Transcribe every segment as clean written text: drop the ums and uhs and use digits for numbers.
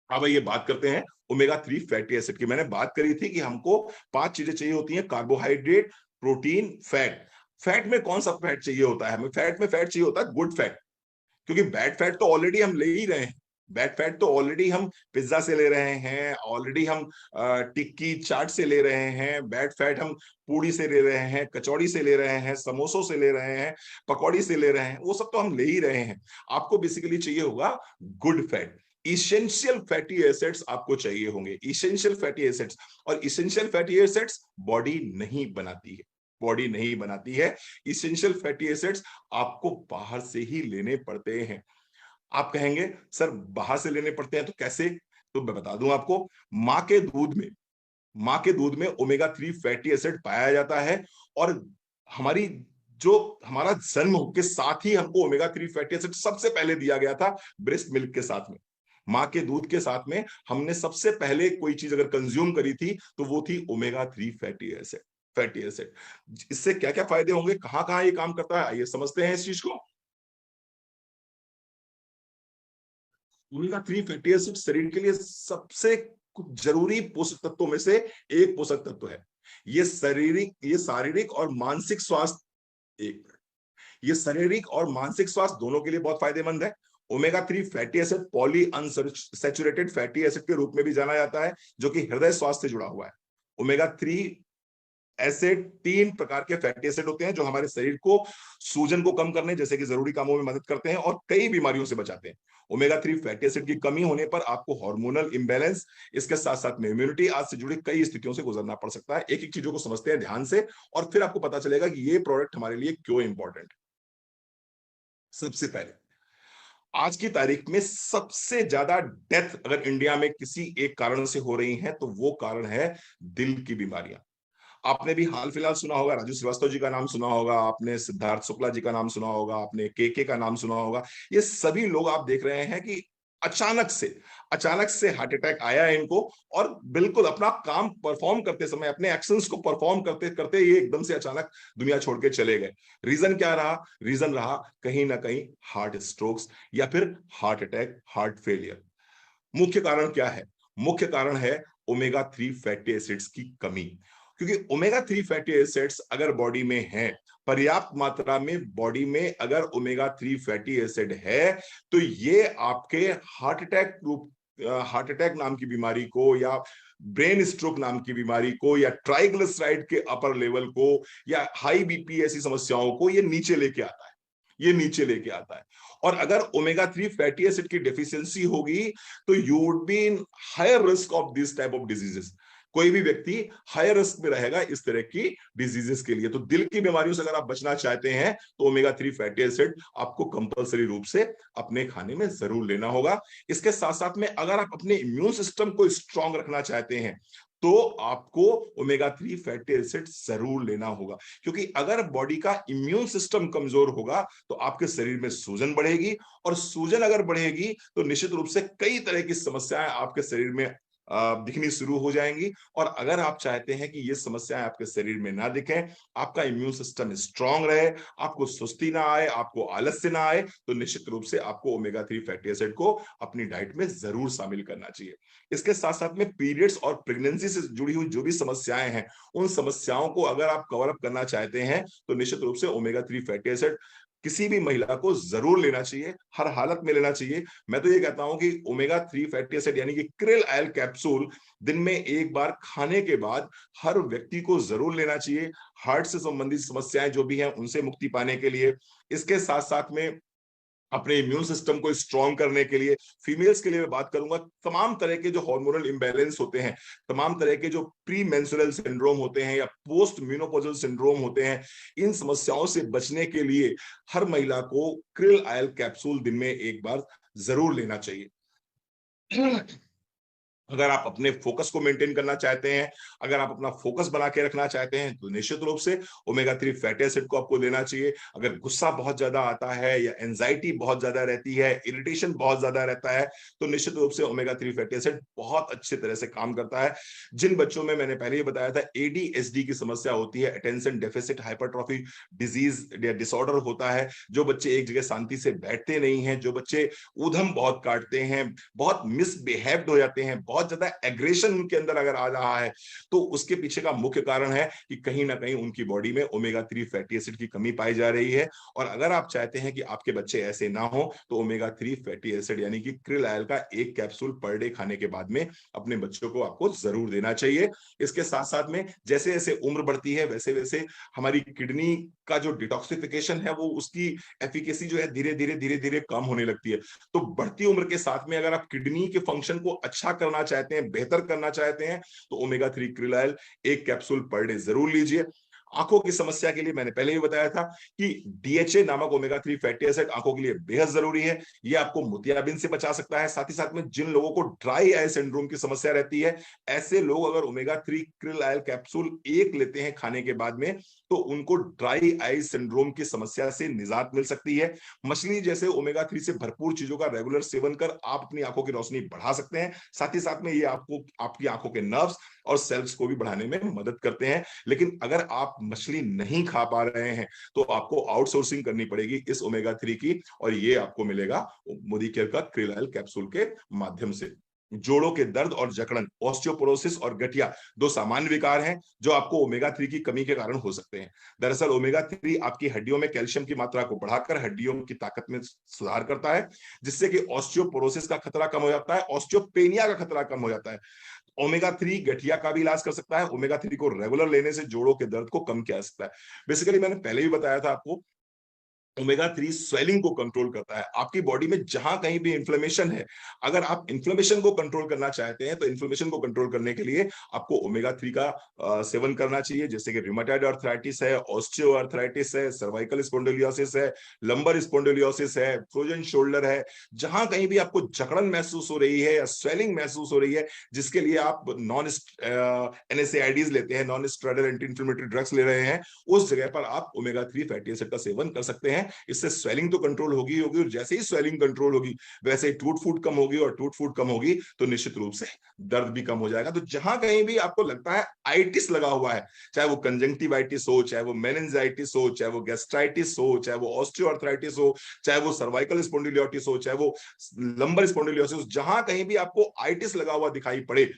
अब ये बात करते हैं ओमेगा 3 फैटी एसिड की। मैंने बात करी थी कि हमको 5 चीजें चाहिए होती हैं, कार्बोहाइड्रेट, प्रोटीन, फैट। फैट में कौन सा फैट चाहिए होता है हमें? फैट में फैट चाहिए होता है गुड फैट, क्योंकि बैड फैट तो ऑलरेडी हम ले ही रहे हैं। बैड फैट तो ऑलरेडी हम पिज्जा से ले रहे हैं, ऑलरेडी हम टिक्की चाट से ले रहे हैं, बैड फैट हम पूड़ी से ले रहे हैं, कचौड़ी से ले रहे हैं, समोसों से ले रहे हैं, पकौड़ी से ले रहे हैं, वो सब तो हम ले ही रहे हैं। आपको बेसिकली चाहिए होगा good fat. Essential fatty acids आपको चाहिए होंगे, इसेंशियल फैटी एसिड्स। और इसेंशियल फैटी एसिड्स बॉडी नहीं बनाती है, बॉडी नहीं बनाती है। इसेंशियल फैटी एसिड्स आपको बाहर से ही लेने पड़ते हैं। आप कहेंगे सर बाहर से लेने पड़ते हैं तो कैसे? तो मैं बता दूं आपको, मां के दूध में, मां के दूध में ओमेगा 3 फैटी एसिड पाया जाता है। और हमारी जो हमारा जन्म के साथ ही हमको ओमेगा 3 फैटी एसिड सबसे पहले दिया गया था ब्रेस्ट मिल्क के साथ में। मां के दूध के साथ में हमने सबसे पहले कोई चीज अगर कंज्यूम करी थी तो वो थी omega 3 fatty acid, fatty acid. इससे क्या क्या फायदे होंगे, कहां कहां ये काम करता है, आइए समझते हैं इस चीज को। ओमेगा 3 फैटी एसिड शरीर के लिए सबसे कुछ जरूरी पोषक तत्वों में से एक पोषक तत्व है। ये शारीरिक और मानसिक स्वास्थ्य, एक मिनट, ये शारीरिक और मानसिक स्वास्थ्य दोनों के लिए बहुत फायदेमंद है। Omega 3 fatty acid poly unsaturated fatty acid के रूप में भी जाना जाता है, जो कि हृदय स्वास्थ्य से जुड़ा हुआ है। ओमेगा 3 एसिड 3 प्रकार के फैटी एसिड होते हैं जो हमारे शरीर को सूजन को कम करने जैसे कि जरूरी कामों में मदद करते हैं और कई बीमारियों से बचाते हैं। ओमेगा 3 फैटी एसिड की कमी होने पर आपको हार्मोनल इंबैलेंस, इसके साथ साथ में इम्यूनिटी आज से जुड़ी कई स्थितियों से गुजरना पड़ सकता है। एक एक चीजों को समझते हैं ध्यान से और फिर आपको पता चलेगा कि ये प्रोडक्ट हमारे लिए क्यों इंपॉर्टेंट है। सबसे पहले, आज की तारीख में सबसे ज्यादा डेथ अगर इंडिया में किसी एक कारण से हो रही है तो वो कारण है दिल की बीमारियां। आपने भी हाल फिलहाल सुना होगा, राजू श्रीवास्तव जी का नाम सुना होगा, आपने सिद्धार्थ शुक्ला जी का नाम सुना होगा, आपने के का नाम सुना होगा। ये सभी लोग आप देख रहे हैं कि अचानक से हार्ट अटैक आया है इनको, और बिल्कुल अपना काम परफॉर्म करते समय, अपने एक्शंस को परफॉर्म करते करते ये एकदम से अचानक दुनिया छोड़ के चले गए। रीजन क्या रहा? रीजन रहा कहीं ना कहीं हार्ट स्ट्रोक्स या फिर हार्ट अटैक, हार्ट फेलियर। मुख्य कारण क्या है? मुख्य कारण है ओमेगा 3 फैटी एसिड्स की कमी। क्योंकि ओमेगा 3 फैटी एसिड्स अगर बॉडी में है, पर्याप्त मात्रा में बॉडी में अगर ओमेगा 3 फैटी एसिड है, तो ये आपके हार्ट अटैक नाम की बीमारी को, या ब्रेन स्ट्रोक नाम की बीमारी को, या ट्राइग्लिसराइड के अपर लेवल को, या हाई बीपी ऐसी समस्याओं को ये नीचे लेके आता है, ये नीचे लेके आता है। और अगर ओमेगा 3 फैटी एसिड की डेफिशिएंसी होगी तो you would be in higher risk of this type of diseases. कोई भी व्यक्ति हायर रिस्क में रहेगा इस तरह की डिजीजेस के लिए। तो दिल की बीमारियों से अगर आप बचना चाहते हैं तो ओमेगा 3 फैटी एसिड आपको कंपलसरी रूप से अपने खाने में जरूर लेना होगा। इसके साथ साथ में अगर आप अपने इम्यून सिस्टम को स्ट्रांग रखना चाहते हैं तो आपको ओमेगा 3 फैटी एसिड जरूर लेना होगा, क्योंकि अगर बॉडी का इम्यून सिस्टम कमजोर होगा तो आपके शरीर में सूजन बढ़ेगी, और सूजन अगर बढ़ेगी तो निश्चित रूप से कई तरह की समस्याएं आपके शरीर में दिखनी शुरू हो जाएंगी। और अगर आप चाहते हैं कि ये समस्याएं आपके शरीर में ना दिखें, आपका इम्यून सिस्टम स्ट्रांग रहे, आपको सुस्ती ना आए, आपको आलस्य ना आए, तो निश्चित रूप से आपको ओमेगा 3 फैटी एसिड को अपनी डाइट में जरूर शामिल करना चाहिए। इसके साथ साथ में पीरियड्स और प्रेगनेंसी से जुड़ी हुई जो भी समस्याएं हैं, उन समस्याओं को अगर आप कवर अप करना चाहते हैं तो निश्चित रूप से ओमेगा 3 फैटी एसिड किसी भी महिला को जरूर लेना चाहिए, हर हालत में लेना चाहिए। मैं तो ये कहता हूं कि ओमेगा 3 फैटी एसिड यानी कि क्रिल आयल कैप्सूल दिन में एक बार खाने के बाद हर व्यक्ति को जरूर लेना चाहिए, हार्ट से संबंधित समस्याएं जो भी हैं उनसे मुक्ति पाने के लिए। इसके साथ साथ में अपने इम्यून सिस्टम को स्ट्रॉन्ग करने के लिए, फीमेल्स के लिए मैं बात करूंगा, तमाम तरह के जो हार्मोनल इंबैलेंस होते हैं, तमाम तरह के जो प्री मेंस्ट्रुअल सिंड्रोम होते हैं या पोस्ट मेनोपॉजल सिंड्रोम होते हैं, इन समस्याओं से बचने के लिए हर महिला को क्रिल आयल कैप्सूल दिन में एक बार जरूर लेना चाहिए। अगर आप अपने फोकस को मेंटेन करना चाहते हैं, अगर आप अपना फोकस बना के रखना चाहते हैं, तो निश्चित रूप से ओमेगा 3 फैटी एसिड को आपको लेना चाहिए। अगर गुस्सा बहुत ज्यादा आता है या एंजाइटी बहुत ज्यादा रहती है, इरिटेशन बहुत ज्यादा रहता है, तो निश्चित रूप से ओमेगा 3 फैटी एसिड बहुत अच्छी तरह से काम करता है। जिन बच्चों में, मैंने पहले ही बताया था, एडीएचडी की समस्या होती है, अटेंशन डेफिसिट हाइपरट्रॉफी डिजीज या डिसऑर्डर होता है, जो बच्चे एक जगह शांति से बैठते नहीं हैं, जो बच्चे ऊधम बहुत काटते हैं, बहुत मिसबिहेव्ड हो जाते हैं, बहुत ज्यादा एग्रेशन उनके अंदर अगर आ रहा है, तो उसके पीछे का मुख्य कारण है कि कहीं ना कहीं उनकी बॉडी में ओमेगा 3 फैटी एसिड की कमी पाई जा रही है। और अगर आप चाहते हैं कि आपके बच्चे ऐसे ना हो, तो ओमेगा 3 फैटी एसिड यानी कि क्रिल ऑयल का एक कैप्सूल पर डे खाने के बाद में अपने बच्चों को आपको जरूर देना चाहिए। इसके साथ साथ में जैसे जैसे उम्र बढ़ती है, वैसे वैसे हमारी किडनी का जो डिटॉक्सिफिकेशन है, वो उसकी एफिकेसी जो है धीरे धीरे कम होने लगती है। तो बढ़ती उम्र के साथ में अगर आप किडनी के फंक्शन को अच्छा करना चाहते हैं, बेहतर करना चाहते हैं, तो ओमेगा 3 क्रिल ऑयल एक कैप्सूल पर डे जरूर लीजिए। आंखों की समस्या के लिए मैंने पहले ही बताया था कि डीएचए नामक ओमेगा 3 फैटी एसिड आंखों के लिए बेहद जरूरी है। ये आपको मोतियाबिंद से बचा सकता है। साथ ही साथ में जिन लोगों को ड्राई आई सिंड्रोम की समस्या रहती है, ऐसे लोग अगर ओमेगा 3 क्रिल ऑयल कैप्सूल एक लेते हैं खाने के बाद में, तो उनको ड्राई आई सिंड्रोम की समस्या से निजात मिल सकती है। मछली जैसे ओमेगा 3 से भरपूर चीजों का रेगुलर सेवन कर आप अपनी आंखों की रोशनी बढ़ा सकते हैं। साथ ही साथ में ये आपको आपकी आंखों के नर्व्स और सेल्स को भी बढ़ाने में मदद करते हैं। लेकिन अगर आप मछली नहीं खा पा रहे हैं, तो आपको आउटसोर्सिंग करनी पड़ेगी इस ओमेगा 3 की, और ये आपको मिलेगा मोदी केयर का क्रिल ऑयल कैप्सूल के माध्यम से। जोड़ों के दर्द और जकड़न, ऑस्टियोपोरोसिस और गठिया, दो सामान्य विकार हैं जो आपको ओमेगा 3 की कमी के कारण हो सकते हैं। दरअसल ओमेगा 3 आपकी हड्डियों में कैल्शियम की मात्रा को बढ़ाकर हड्डियों की ताकत में सुधार करता है, जिससे कि ऑस्टियोपोरोसिस का खतरा कम हो जाता है, ऑस्टियोपेनिया का खतरा कम हो जाता है। ओमेगा 3 गठिया का भी इलाज कर सकता है। ओमेगा 3 को रेगुलर लेने से जोड़ों के दर्द को कम किया जा सकता है। बेसिकली मैंने पहले भी बताया था आपको, ओमेगा 3 स्वेलिंग को कंट्रोल करता है। आपकी बॉडी में जहां कहीं भी इन्फ्लेमेशन है, अगर आप इन्फ्लेमेशन को कंट्रोल करना चाहते हैं, तो इन्फ्लेमेशन को कंट्रोल करने के लिए आपको ओमेगा 3 का सेवन करना चाहिए, जैसे कि रिमेटॉइड आर्थराइटिस है, ऑस्टियो आर्थराइटिस है, सर्वाइकल स्पॉन्डिलोसिस है, लंबर स्पॉन्डिलोसिस है, फ्रोजन शोल्डर है। जहां कहीं भी आपको जकड़न महसूस हो रही है या स्वेलिंग महसूस हो रही है, जिसके लिए आप नॉन एनएसएआईडीज लेते हैं, non steroidal anti inflammatory drugs ले रहे हैं, उस जगह पर आप ओमेगा 3 फैटी एसिड का सेवन कर सकते हैं। इससे स्वेलिंग तो कंट्रोल होगी होगी, और जैसे ही स्वेलिंग कंट्रोल होगी, वैसे ही टूट फूट कम होगी, और टूट फूट कम होगी तो निश्चित रूप से दर्द भी कम हो जाएगा। तो जहां कहीं भी आपको लगता है आइटिस लगा हुआ है, चाहे वो कंजंक्टिवाइटिस हो, चाहे वो मेनिंजाइटिस हो, चाहे वो गैस्ट्राइटिस हो, चाहे वो ऑस्टियोआर्थराइटिस हो, चाहे वो सर्वाइकल स्पॉन्डिलोसिस हो, चाहे वो लंबर स्पॉन्डिलोसिस, जहां कहीं भी आपको आइटिस लगा हुआ दिखाई पड़े,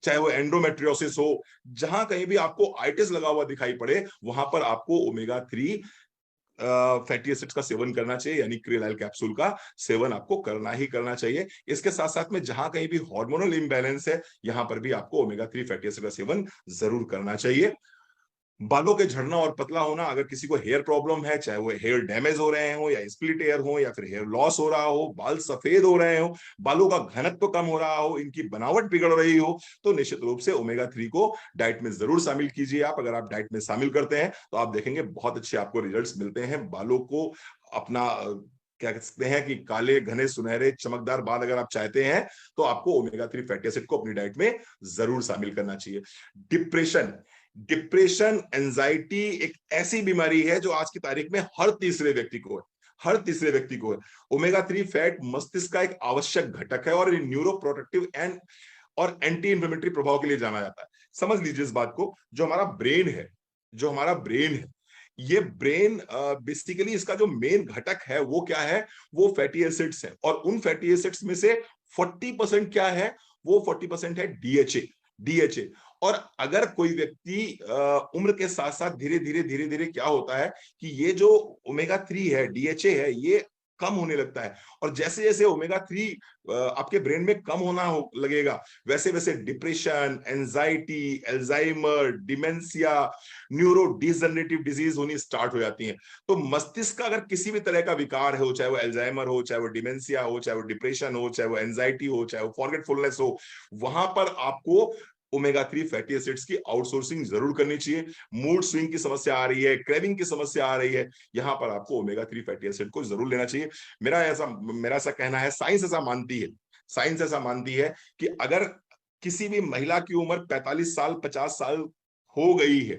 चाहे वो एंडोमेट्रियोसिस हो, जहां कहीं भी आपको आइटिस लगा हुआ दिखाई पड़े, वहां पर आपको ओमेगा 3 फैटी एसिड्स का सेवन करना चाहिए, यानी क्रिल ऑयल कैप्सूल का सेवन आपको करना ही करना चाहिए। इसके साथ साथ में जहां कहीं भी हार्मोनल इम्बैलेंस है, यहां पर भी आपको ओमेगा 3 फैटी एसिड का सेवन जरूर करना चाहिए। बालों के झड़ना और पतला होना, अगर किसी को हेयर प्रॉब्लम है, चाहे वो हेयर डैमेज हो रहे हो, या स्प्लिट हेयर हो, या फिर हेयर लॉस हो रहा हो, बाल सफेद हो रहे हो, बालों का घनत्व कम हो रहा हो, इनकी बनावट बिगड़ रही हो, तो निश्चित रूप से ओमेगा 3 को डाइट में जरूर शामिल कीजिए। आप अगर आप डाइट में शामिल करते हैं, तो आप देखेंगे बहुत अच्छे आपको रिजल्ट्स मिलते हैं। बालों को अपना क्या कह सकते हैं कि काले घने सुनहरे चमकदार बाल अगर आप चाहते हैं, तो आपको ओमेगा 3 फैटी एसिड को अपनी डाइट में जरूर शामिल करना चाहिए। डिप्रेशन, डिप्रेशन एंजाइटी एक ऐसी बीमारी है जो आज की तारीख में हर तीसरे व्यक्ति को है, हर तीसरे व्यक्ति को है। ओमेगा 3 फैट मस्तिष्क का एक आवश्यक घटक है, और ये न्यूरो प्रोटेक्टिव एंड और एंटी इंफ्लेमेटरी प्रभाव के लिए जाना जाता है। समझ लीजिए इस बात को, जो हमारा ब्रेन है, जो हमारा ब्रेन है, ये ब्रेन बेसिकली इसका जो मेन घटक है वो क्या है, वो फैटी एसिड्स है। और उन फैटी एसिड्स में से 40% क्या है, वो 40% है डीएचए, डीएचए। और अगर कोई व्यक्ति उम्र के साथ साथ धीरे धीरे क्या होता है कि ये जो ओमेगा 3 है, डीएचए है, ये कम होने लगता है। और जैसे जैसे ओमेगा 3 आपके ब्रेन में कम होना हो लगेगा, वैसे वैसे depression, anxiety, Alzheimer, dementia, neuro degenerative disease होनी स्टार्ट हो जाती है। तो मस्तिष्क का अगर किसी भी तरह का विकार हो, चाहे वो एल्जाइमर हो, चाहे वो डिमेंशिया हो, चाहे वो डिप्रेशन हो, चाहे वो एंजाइटी हो, चाहे वो फॉरगेटफुलनेस हो, वहां पर आपको ओमेगा 3 फैटी एसिड्स की आउटसोर्सिंग जरूर करनी चाहिए। मूड स्विंग की समस्या आ रही है, क्रेविंग की समस्या आ रही है, यहां पर आपको ओमेगा 3 फैटी एसिड को जरूर लेना चाहिए। मेरा ऐसा कहना है, साइंस ऐसा मानती है साइंस ऐसा मानती है कि अगर किसी भी महिला की उम्र 45 साल 50 साल हो गई है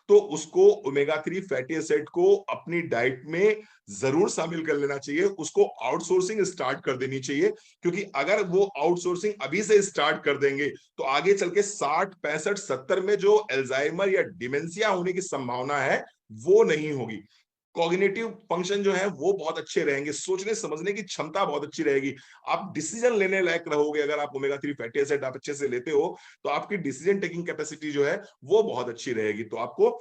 तो उसको ओमेगा 3 फैटी एसिड को अपनी डाइट में जरूर शामिल कर लेना चाहिए, उसको आउटसोर्सिंग स्टार्ट कर देनी चाहिए। क्योंकि अगर वो आउटसोर्सिंग अभी से स्टार्ट कर देंगे तो आगे चल के 60 65 70 में जो एल्जाइमर या डिमेंशिया होने की संभावना है वो नहीं होगी। कॉग्निटिव फंक्शन जो है वो बहुत अच्छे रहेंगे, सोचने समझने की क्षमता बहुत अच्छी रहेगी, आप डिसीजन लेने लायक रहोगे। अगर आप ओमेगा 3 फैटी एसिड आप अच्छे से लेते हो तो आपकी डिसीजन टेकिंग कैपेसिटी जो है वो बहुत अच्छी रहेगी। तो आपको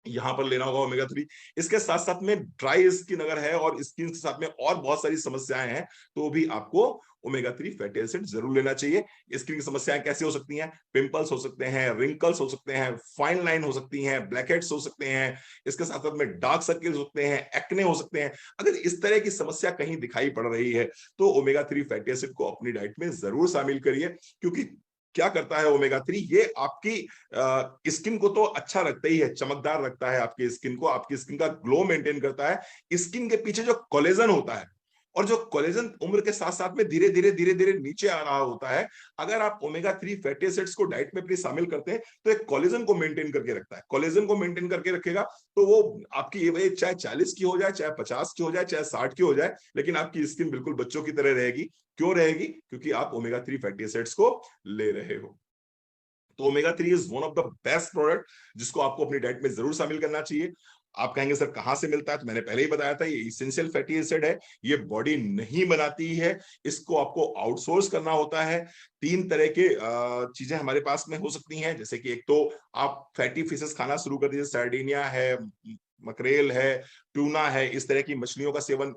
यहां पर लेना होगा ओमेगा 3। इसके साथ साथ में ड्राई स्किन अगर है और स्किन के साथ में और बहुत सारी समस्याएं हैं तो भी आपको ओमेगा 3 फैटी एसिड जरूर लेना चाहिए। स्किन की समस्याएं कैसे हो सकती हैं? पिंपल्स हो सकते हैं, रिंकल्स हो सकते हैं, फाइन लाइन हो सकती हैं, ब्लैक हेड्स हो सकते हैं, इसके साथ साथ में डार्क सर्किल्स हो सकते हैं, एक्ने हो सकते हैं। अगर इस तरह की समस्या कहीं दिखाई पड़ रही है तो ओमेगा 3 फैटी एसिड को अपनी डाइट में जरूर शामिल करिए। क्योंकि क्या करता है ओमेगा 3, ये आपकी स्किन को तो अच्छा रखता ही है, चमकदार रखता है आपकी स्किन को, आपकी स्किन का ग्लो मेंटेन करता है। स्किन के पीछे जो कोलेजन होता है और जो कोलेजन उम्र के साथ साथ में धीरे धीरे धीरे नीचे आ रहा होता है, अगर आप ओमेगा 3 फैटी एसिड्स को डाइट में अपनी शामिल करते हैं तो एक कोलेजन को मेंटेन करके रखता है। कोलेजन को मेंटेन करके रखेगा तो वो आपकी एज चाहे 40 की हो जाए, चाहे 50 की हो जाए, चाहे 60 की हो जाए, लेकिन आपकी स्किन बिल्कुल बच्चों की तरह रहेगी। क्यों रहेगी? क्योंकि आप ओमेगा 3 फैटी एसिड्स को ले रहे हो। तो omega 3 is one of the best product जिसको आपको अपनी डाइट में जरूर शामिल करना चाहिए। आप कहेंगे सर कहां से मिलता है? तो मैंने पहले ही बताया था, ये इसेंशियल फैटी एसिड है, ये बॉडी नहीं बनाती है, इसको आपको आउटसोर्स करना होता है। तीन तरह के चीजें हमारे पास में हो सकती हैं, जैसे कि एक तो आप फैटी फिशेस खाना शुरू कर दीजिए, सार्डिनिया है, मकरेल है, ट्यूना है, इस तरह की मछलियों का सेवन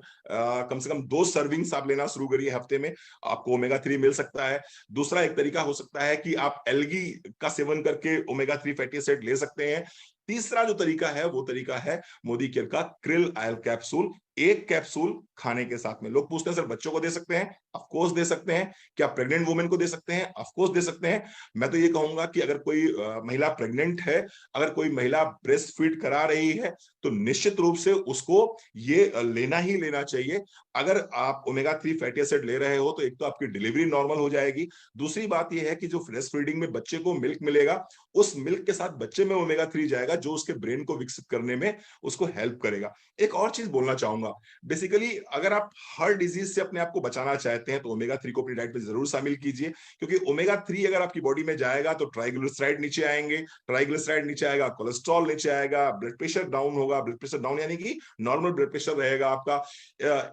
कम से कम 2 सर्विंग्स आप लेना शुरू करिए हफ्ते में, आपको ओमेगा 3 मिल सकता है। दूसरा एक तरीका हो सकता है कि आप एल्गी का सेवन करके ओमेगा 3 फैटी एसिड ले सकते हैं। तीसरा जो तरीका है वो तरीका है मोदी केयर का क्रिल ऑयल कैप्सूल। एक कैप्सूल खाने के साथ में, लोग पूछते हैं सर बच्चों को दे सकते हैं? ऑफ कोर्स दे सकते हैं। क्या प्रेग्नेंट वुमेन को दे सकते हैं? ऑफ कोर्स दे सकते हैं। मैं तो ये कहूंगा कि अगर कोई महिला प्रेग्नेंट है, अगर कोई महिला ब्रेस्ट फीड करा रही है तो निश्चित रूप से उसको ये लेना ही लेना चाहिए। अगर आप ओमेगा 3 फैटी एसिड ले रहे हो तो एक तो आपकी डिलीवरी नॉर्मल हो जाएगी, दूसरी बात यह है कि जो ब्रेस्ट फीडिंग में बच्चे को मिल्क मिलेगा उस मिल्क के साथ बच्चे में ओमेगा 3 जाएगा जो उसके ब्रेन को विकसित करने में उसको हेल्प करेगा। एक और चीज बोलना चाहूंगा, बेसिकली अगर आप हर डिजीज से अपने आप को बचाना चाहते हैं तो ओमेगा 3 को अपनी डाइट में जरूर शामिल कीजिए। क्योंकि ओमेगा 3 अगर आपकी बॉडी में जाएगा तो ट्राइग्लिसराइड नीचे आएंगे, ट्राइग्लिसराइड नीचे आएगा, कोलेस्ट्रॉल नीचे आएगा, ब्लड प्रेशर डाउन होगा, ब्लड प्रेशर डाउन यानी कि नॉर्मल ब्लड प्रेशर रहेगा आपका,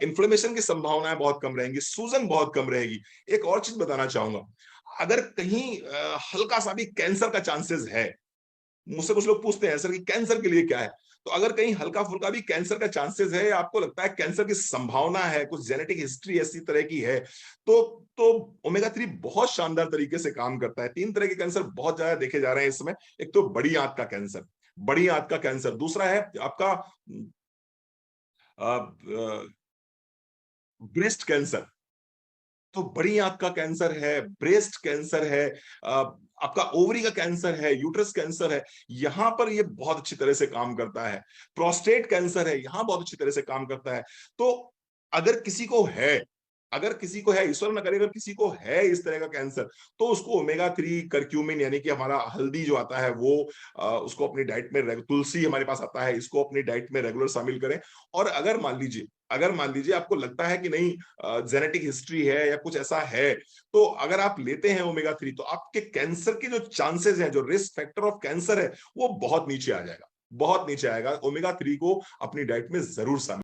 इन्फ्लेमेशन की संभावनाएं बहुत कम रहेंगी, सूजन बहुत कम रहेगी। एक और चीज बताना चाहूंगा, अगर कहीं हल्का सा भी कैंसर का चांसेस है, मुझसे कुछ लोग पूछते हैं सर कि कैंसर के लिए क्या है, तो अगर कहीं हल्का फुल्का भी कैंसर का चांसेस है, आपको लगता है कैंसर की संभावना है, कुछ जेनेटिक हिस्ट्री ऐसी तरह की है, तो ओमेगा 3 बहुत शानदार तरीके से काम करता है। 3 तरह के कैंसर बहुत ज्यादा देखे जा रहे हैं इस समय। एक तो बड़ी आंत का कैंसर, बड़ी आंत का कैंसर। दूसरा है आपका ब्रेस्ट कैंसर। तो बड़ी आंत का कैंसर है, ब्रेस्ट कैंसर है, आपका ओवरी का कैंसर है, यूट्रस कैंसर है, यहां पर ये बहुत अच्छी तरह से काम करता है। प्रोस्टेट कैंसर है, यहां बहुत अच्छी तरह से काम करता है। तो अगर किसी को है, अगर किसी को है, ईश्वर ना करे, अगर किसी को है इस तरह का कैंसर, तो उसको ओमेगा 3 करक्यूमिन यानी कि हमारा हल्दी जो आता है वो उसको अपनी डाइट में, तुलसी हमारे पास आता है, इसको अपनी डाइट में रेगुलर शामिल करें। और अगर मान लीजिए आपको लगता है कि नहीं जेनेटिक हिस्ट्री है या कुछ ऐसा है, तो अगर आप लेते हैं ओमेगा 3 तो आपके कैंसर के जो चांसेस हैं, जो रिस्क फैक्टर ऑफ कैंसर है, वो बहुत नीचे आ जाएगा, बहुत नीचे आएगा। ओमेगा 3 को अपनी डाइट में जरूर शामिल